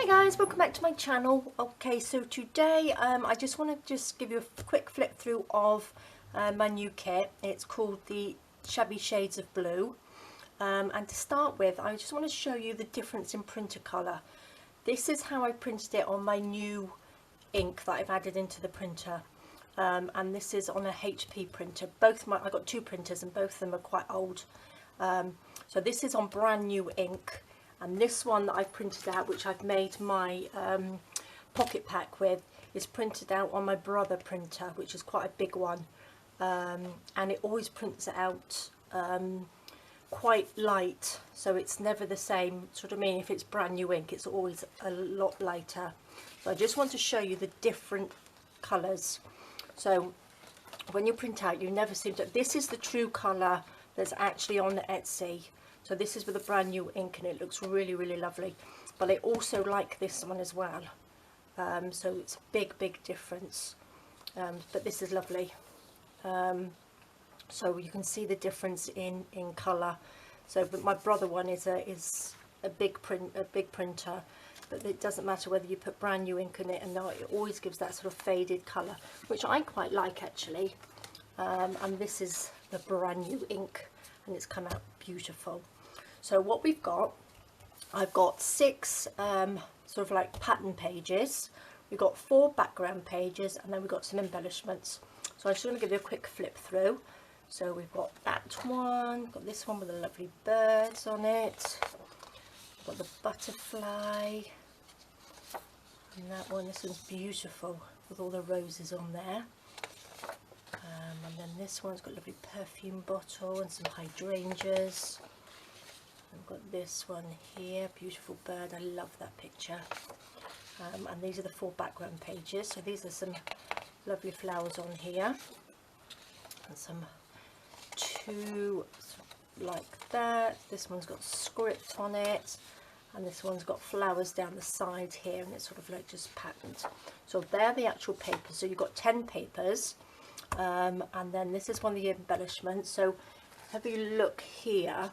Hi guys, welcome back to my channel. Okay, so today I just want to give you a quick flip through of my new kit. It's called the Shabby Shades of Blue, and to start with I just want to show you the difference in printer colour. This is how I printed it on my new ink that I've added into the printer, and this is on a HP printer. I've got two printers and both of them are quite old, so this is on brand new ink. And this one that I've printed out, which I've made my pocket pack with, is printed out on my Brother printer, which is quite a big one. And it always prints it out quite light, so it's never the same. Sort of mean, if it's brand new ink, it's always a lot lighter. So I just want to show you the different colours. So when you print out, you never seem to... This is the true colour that's actually on the Etsy. So this is with a brand new ink and it looks really, really lovely. But I also like this one as well. So it's a big difference. But this is lovely. So you can see the difference in colour. So but my Brother one is a big printer. But it doesn't matter whether you put brand new ink in it or not. It always gives that sort of faded colour, which I quite like actually. And this is the brand new ink. And it's come out beautiful. So what we've got, I've got 6 sort of like pattern pages, we've got 4 background pages, and then we've got some embellishments. So I'm just going to give you a quick flip through. So we've got that one, got this one with the lovely birds on it, we've got the butterfly, and that one, this one's beautiful with all the roses on there. And then this one's got a lovely perfume bottle and some hydrangeas. I've got this one here, beautiful bird, I love that picture. And these are the 4 background pages. So these are some lovely flowers on here. And some 2 like that. This one's got script on it. And this one's got flowers down the side here, and it's sort of like just patterned. So they're the actual papers. So you've got 10 papers. And then this is one of the embellishments. So have you look here,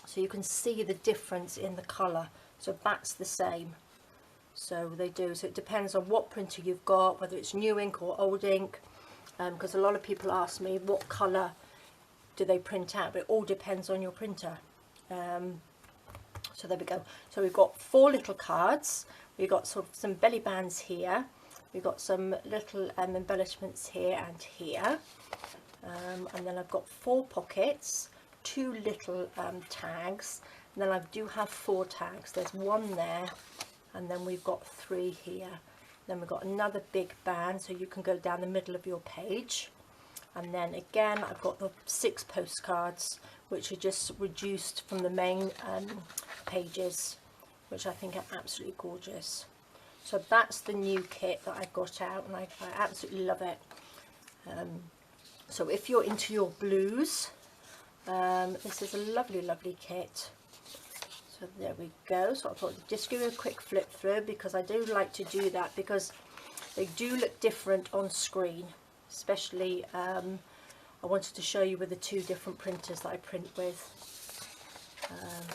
so you can see the difference in the colour. So that's the same. So they do. So it depends on what printer you've got, whether it's new ink or old ink, because a lot of people ask me what colour do they print out, but it all depends on your printer. So there we go. So we've got 4 little cards. We've got sort of some belly bands here. We've got some little embellishments here and here, and then I've got 4 pockets, 2 little tags, and then I do have 4 tags. There's 1 there, and then we've got 3 here. Then we've got another big band, so you can go down the middle of your page. And then again, I've got the 6 postcards, which are just reduced from the main pages, which I think are absolutely gorgeous. So that's the new kit that I got out, and I absolutely love it. So if you're into your blues, this is a lovely kit. So there we go. So I thought I'd just give you a quick flip through, because I do like to do that, because they do look different on screen. Especially, I wanted to show you with the 2 different printers that I print with.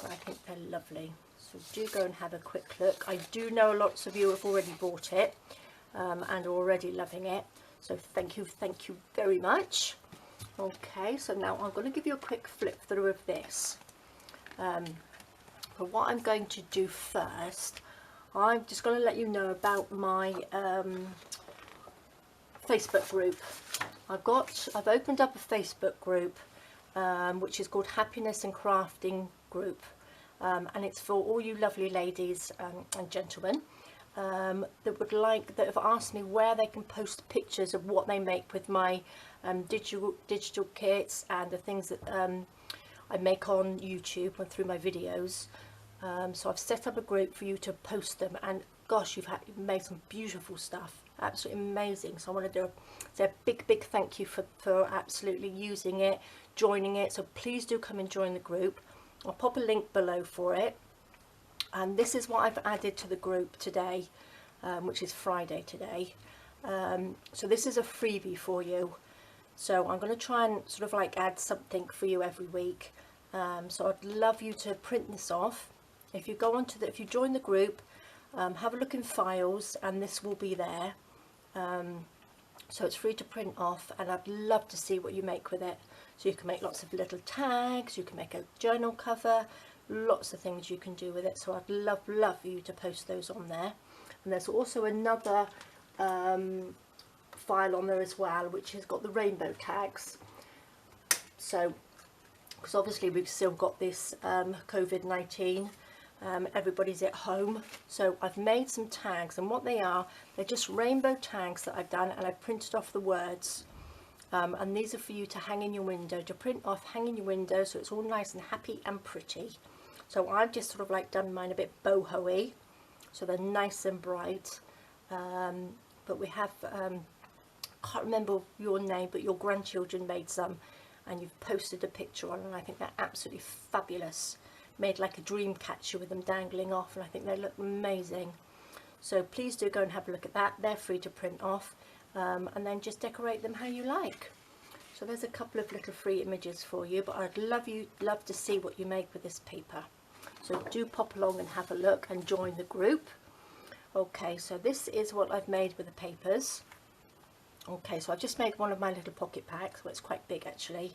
But I think they're lovely. So do go and have a quick look. I do know lots of you have already bought it and are already loving it. So thank you very much. Okay, so now I'm going to give you a quick flip through of this. But what I'm going to do first, I'm just going to let you know about my Facebook group. I've opened up a Facebook group which is called Happiness and Crafting Group. And it's for all you lovely ladies and gentlemen that have asked me where they can post pictures of what they make with my digital kits and the things that I make on YouTube and through my videos. So I've set up a group for you to post them, and gosh, you've made some beautiful stuff, absolutely amazing. So I want to say a big thank you for absolutely using it, joining it. So please do come and join the group. I'll pop a link below for it. And this is what I've added to the group today, which is Friday today. So this is a freebie for you. So I'm going to try and sort of like add something for you every week. So I'd love you to print this off. If you go onto if you join the group, have a look in files, and this will be there. So it's free to print off, and I'd love to see what you make with it. So you can make lots of little tags, you can make a journal cover, lots of things you can do with it. So I'd love for you to post those on there. And there's also another file on there as well, which has got the rainbow tags. So, because obviously we've still got this COVID-19, everybody's at home, so I've made some tags, and what they are, they're just rainbow tags that I've done, and I've printed off the words, and these are for you to hang in your window, to print off, hang in your window, so it's all nice and happy and pretty. So I've just sort of like done mine a bit boho-y, so they're nice and bright. But we have, can't remember your name, but your grandchildren made some, and you've posted a picture on, and I think they're absolutely fabulous. Made like a dream catcher with them dangling off, and I think they look amazing. So please do go and have a look at that. They're free to print off, and then just decorate them how you like. So there's a couple of little free images for you, but I'd love to see what you make with this paper. So do pop along and have a look and join the group. Okay, so this is what I've made with the papers. Okay, so I've just made one of my little pocket packs. Well, it's quite big actually.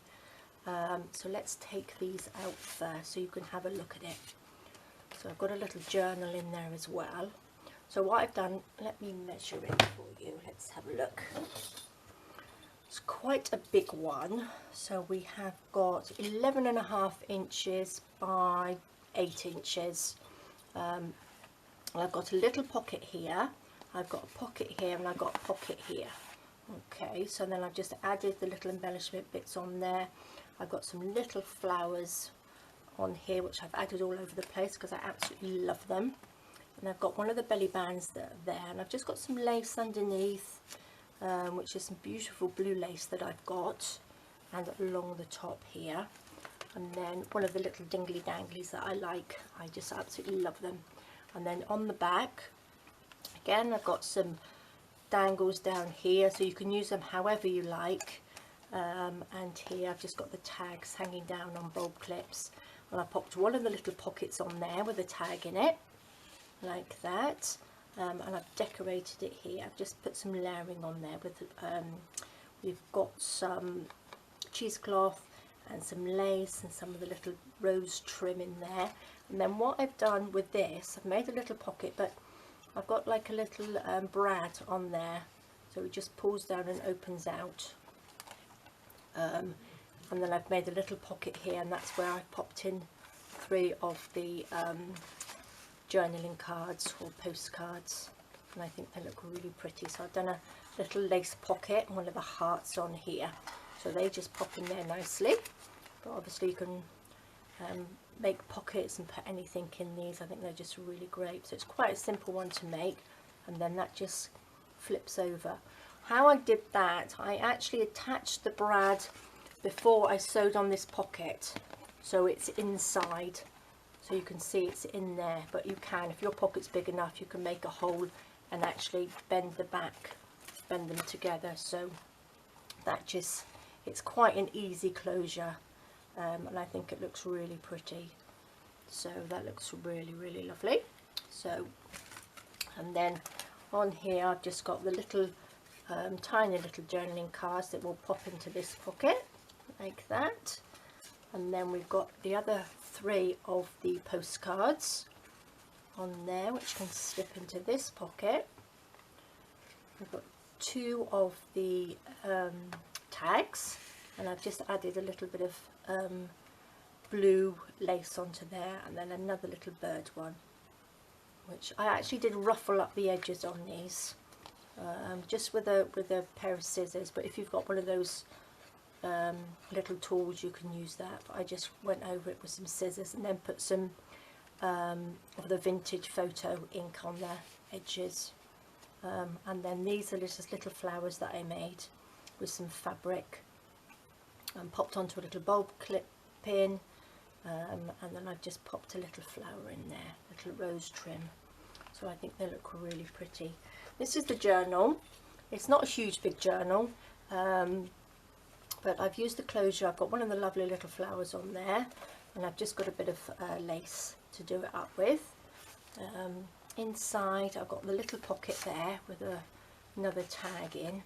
So let's take these out first so you can have a look at it. So I've got a little journal in there as well. So what I've done, let me measure it for you. Let's have a look. It's quite a big one. So we have got 11.5 inches by 8 inches. I've got a little pocket here, I've got a pocket here, and I've got a pocket here. Okay, so then I've just added the little embellishment bits on there. I've got some little flowers on here, which I've added all over the place because I absolutely love them. And I've got one of the belly bands that are there, and I've just got some lace underneath, which is some beautiful blue lace that I've got, and along the top here. And then one of the little dingly danglies that I like, I just absolutely love them. And then on the back, again, I've got some dangles down here, so you can use them however you like. And here I've just got the tags hanging down on bulb clips, and I popped one of the little pockets on there with a tag in it, like that. And I've decorated it here. I've just put some layering on there with we've got some cheesecloth and some lace and some of the little rose trim in there. And then what I've done with this, I've made a little pocket, but I've got like a little brad on there, so it just pulls down and opens out. And then I've made a little pocket here, and that's where I've popped in 3 of the journaling cards or postcards, and I think they look really pretty. So I've done a little lace pocket and one of the hearts on here, so they just pop in there nicely. But obviously you can make pockets and put anything in these. I think they're just really great. So it's quite a simple one to make, and then that just flips over. How I did that, I actually attached the brad before I sewed on this pocket, so it's inside, so you can see it's in there. But you can, if your pocket's big enough, you can make a hole and actually bend the back, bend them together, so that just, it's quite an easy closure. And I think it looks really pretty, so that looks really lovely. So, and then on here I've just got the little tiny little journaling cards that will pop into this pocket like that. And then we've got the other 3 of the postcards on there, which can slip into this pocket. We've got 2 of the tags, and I've just added a little bit of blue lace onto there, and then another little bird one, which I actually did ruffle up the edges on these, just with a pair of scissors. But if you've got one of those little tools, you can use that. But I just went over it with some scissors, and then put some of the vintage photo ink on the edges. And then these are just little flowers that I made with some fabric and popped onto a little bulb clip pin, and then I've just popped a little flower in there, little rose trim. So I think they look really pretty. This is the journal. It's not a huge big journal, but I've used the closure. I've got one of the lovely little flowers on there, and I've just got a bit of lace to do it up with. inside I've got the little pocket there with another tag in,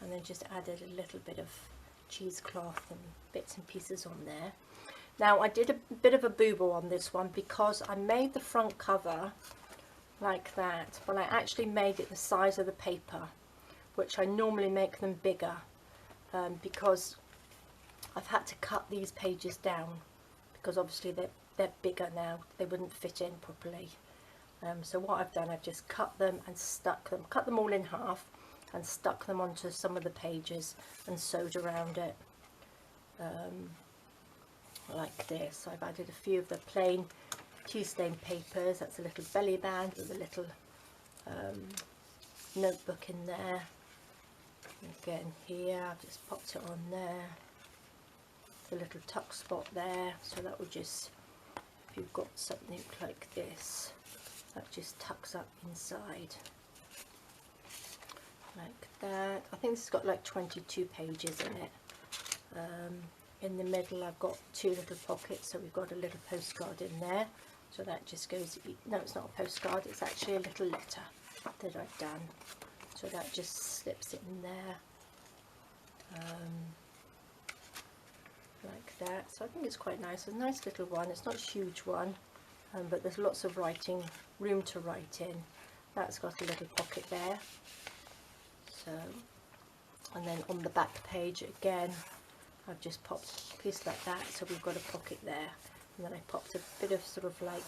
and then just added a little bit of cheesecloth and bits and pieces on there. Now I did a bit of a boo-boo on this one because I made the front cover like that, but I actually made it the size of the paper, which I normally make them bigger, because I've had to cut these pages down because obviously they're bigger now, they wouldn't fit in properly. So what I've done, I've just cut them and cut them all in half and stuck them onto some of the pages and sewed around it like this. I've added a few of the plain tea stain papers. That's a little belly band with a little notebook in there. Again here, I've just popped it on there. The little tuck spot there, so that will just, if you've got something like this, that just tucks up inside like that. I think this has got like 22 pages in it. In the middle I've got two little pockets, so we've got a little postcard in there, so that just goes, no, it's not a postcard, it's actually a little letter that I've done, so that just slips it in there like that. So I think it's quite nice. It's a nice little one. It's not a huge one, but there's lots of room to write in. That's got a little pocket there. So, and then on the back page again, I've just popped a piece like that, so we've got a pocket there, and then I popped a bit of sort of like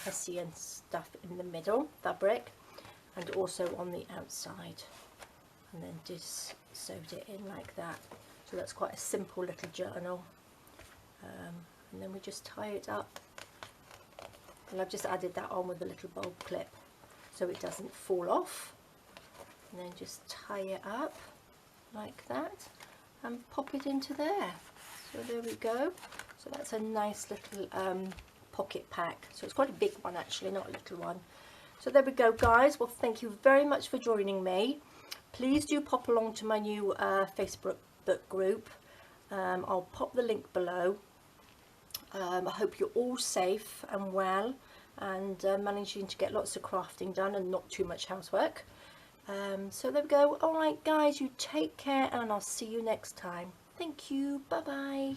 hessian stuff in the middle, fabric, and also on the outside, and then just sewed it in like that. So that's quite a simple little journal, and then we just tie it up, and I've just added that on with a little bulb clip so it doesn't fall off, and then just tie it up like that and pop it into there. So there we go. So that's a nice little pocket pack. So it's quite a big one actually, not a little one. So there we go, guys. Well, thank you very much for joining me. Please do pop along to my new Facebook group. I'll pop the link below. I hope you're all safe and well, and managing to get lots of crafting done and not too much housework. So there we go. All right, guys, you take care, and I'll see you next time. Thank you. Bye bye.